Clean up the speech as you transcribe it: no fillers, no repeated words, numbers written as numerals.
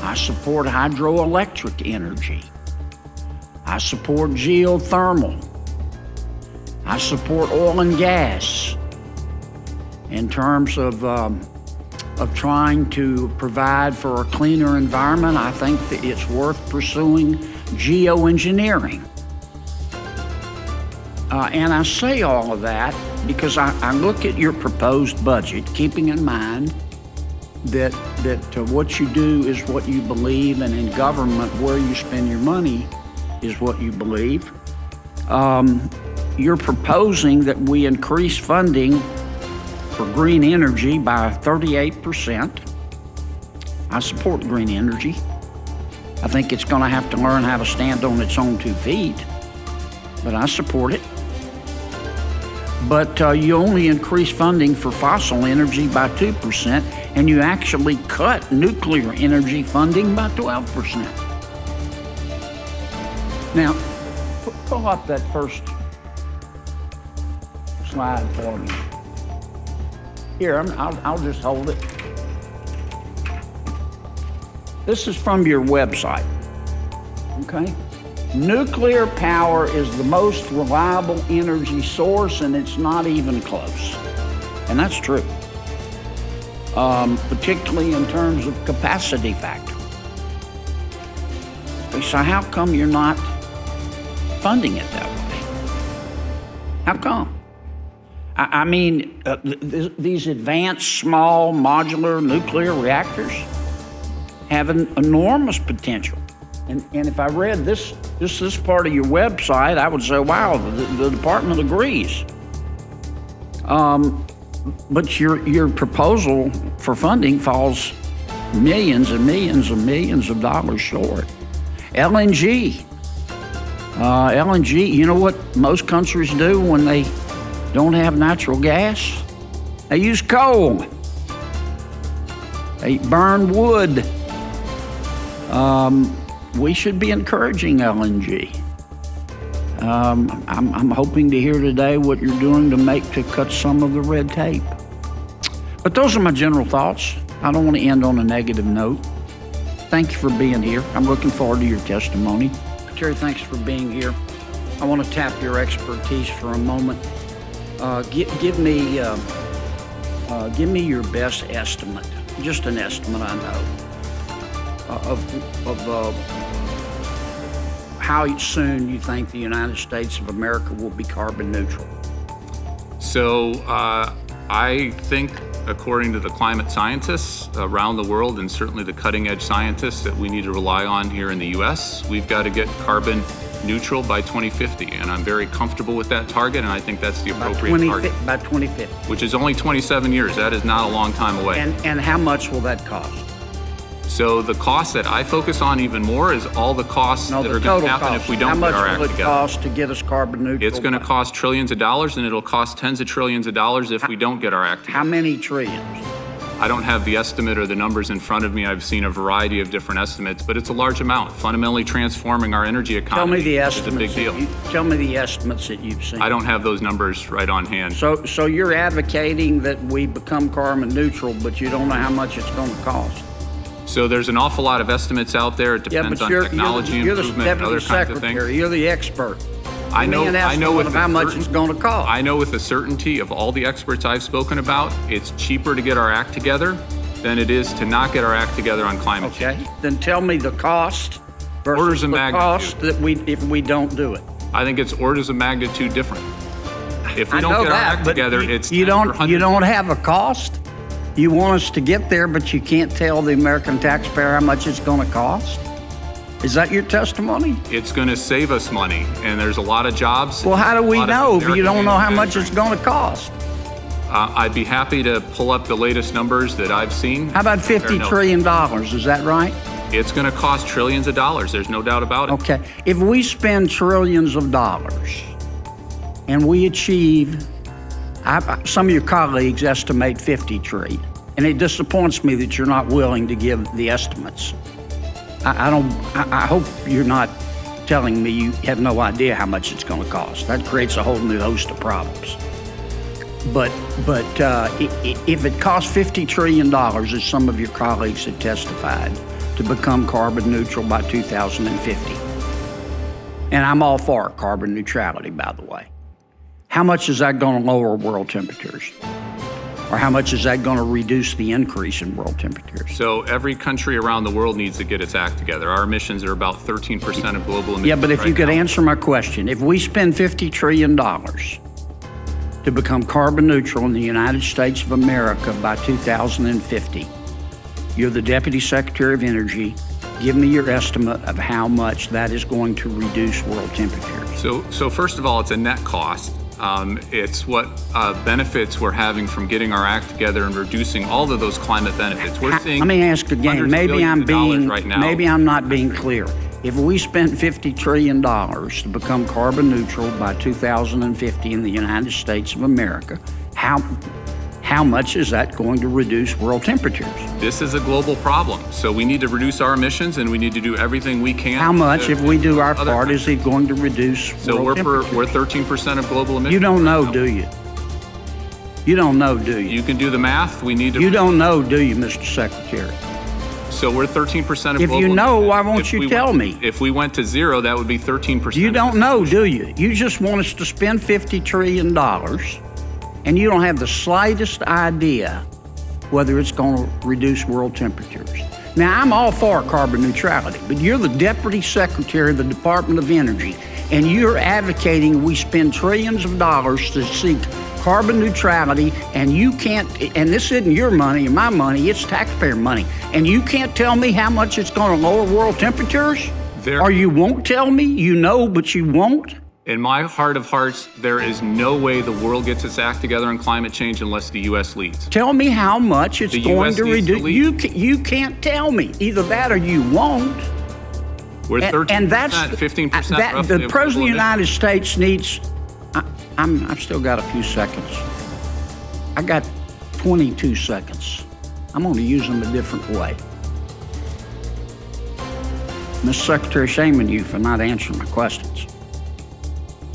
I support hydroelectric energy. I support geothermal. I support oil and gas in terms of trying to provide for a cleaner environment. I think that it's worth pursuing geoengineering. And I say all of that because I look at your proposed budget, keeping in mind that what you do is what you believe, and in government, where you spend your money is what you believe. You're proposing that we increase funding for green energy by 38%. I support green energy. I think it's going to have to learn how to stand on its own 2 feet, but I support it. But you only increase funding for fossil energy by 2%, and you actually cut nuclear energy funding by 12%. Now, pull up that first slide for me. Here, I'll just hold it. This is from your website, okay? Nuclear power is the most reliable energy source, and it's not even close. And that's true, particularly in terms of capacity factor. So how come you're not funding it that way? How come? I mean, these advanced small modular nuclear reactors have an enormous potential. And if I read this part of your website, I would say, wow, the department agrees. But your proposal for funding falls millions and millions and millions of dollars short. LNG, you know what most countries do when they don't have natural gas? They use coal. They burn wood. We should be encouraging LNG. I'm hoping to hear today what you're doing to cut some of the red tape. But those are my general thoughts. I don't want to end on a negative note. Thank you for being here. I'm looking forward to your testimony. Terry, thanks for being here. I want to tap your expertise for a moment. Give me your best estimate, just an estimate, I know, of how soon you think the United States of America will be carbon neutral. So I think, according to the climate scientists around the world, and certainly the cutting edge scientists that we need to rely on here in the US, we've got to get carbon neutral by 2050, and I'm very comfortable with that target, and I think that's the appropriate target. By 2050. Which is only 27 years. That is not a long time away. And how much will that cost? So the cost that I focus on even more is all the costs that are going to happen if we don't get our act together. How much will it cost to get us carbon neutral? It's going to cost trillions of dollars, and it'll cost tens of trillions of dollars if we don't get our act together. How many trillions? I don't have the estimate or the numbers in front of me. I've seen a variety of different estimates, but it's a large amount. Fundamentally transforming our energy economy is a big deal. Tell me the estimates that you've seen. I don't have those numbers right on hand. So you're advocating that we become carbon neutral, but you don't know how much it's going to cost. So there's an awful lot of estimates out there. It depends on technology improvement and other kinds of things. You're the expert. I know with how much it's going to cost. I know with the certainty of all the experts I've spoken about, it's cheaper to get our act together than it is to not get our act together on climate change. Then tell me the cost versus the cost if we don't do it. I think it's orders of magnitude different. If we don't get our act together, it's you don't have a cost. You want us to get there, but you can't tell the American taxpayer how much it's going to cost. Is that your testimony? It's going to save us money, and there's a lot of jobs. Well, how do we know if you don't know how much it's going to cost? I'd be happy to pull up the latest numbers that I've seen. How about $50 trillion? Is that right? It's going to cost trillions of dollars. There's no doubt about it. Okay. If we spend trillions of dollars and we achieve, some of your colleagues estimate 50 trillion, and it disappoints me that you're not willing to give the estimates. I hope you're not telling me you have no idea how much it's going to cost. That creates a whole new host of problems. But if it costs $50 trillion, as some of your colleagues have testified, to become carbon neutral by 2050. And I'm all for carbon neutrality, by the way. How much is that going to lower world temperatures? Or how much is that going to reduce the increase in world temperatures? So every country around the world needs to get its act together. Our emissions are about 13% of global emissions. Yeah, but if right you could now. answer my question, if we spend $50 trillion to become carbon neutral in the United States of America by 2050, you're the Deputy Secretary of Energy. Give me your estimate of how much that is going to reduce world temperatures. So first of all, it's a net cost. It's what benefits we're having from getting our act together and reducing all of those climate benefits. We're seeing. Let me ask again. hundreds of billions of dollars right now. Maybe I'm not being clear. If we spent $50 trillion to become carbon neutral by 2050 in the United States of America, how much is that going to reduce world temperatures? This is a global problem, so we need to reduce our emissions, and we need to do everything we can. How much, if we do our other part, is it going to reduce So world temperatures? we're 13% of global emissions. You don't know, right now. do you? You don't know, do you? You can do the math. We need to. You don't know, do you, Mr. Secretary? So we're 13% of If global you know, emissions. why won't If you we tell went- me? If we went to zero, that would be 13%. You don't know, do you? You just want us to spend $50 trillion, and you don't have the slightest idea whether it's going to reduce world temperatures. Now, I'm all for carbon neutrality, but you're the Deputy Secretary of the Department of Energy, and you're advocating we spend trillions of dollars to seek carbon neutrality, and you can't, and this isn't your money and my money, it's taxpayer money, and you can't tell me how much it's going to lower world temperatures? Or you won't tell me? You know, but you won't? In my heart of hearts, there is no way the world gets its act together on climate change unless the U.S. leads. Tell me how much it's The going US to needs to reduce. lead. You can't tell me. Either that or you won't. We're 13%, And that's 15% that, roughly the of President global of the United emissions. States needs. I've still got a few seconds. I got 22 seconds. I'm going to use them a different way. Mr. Secretary, shaming you for not answering my questions.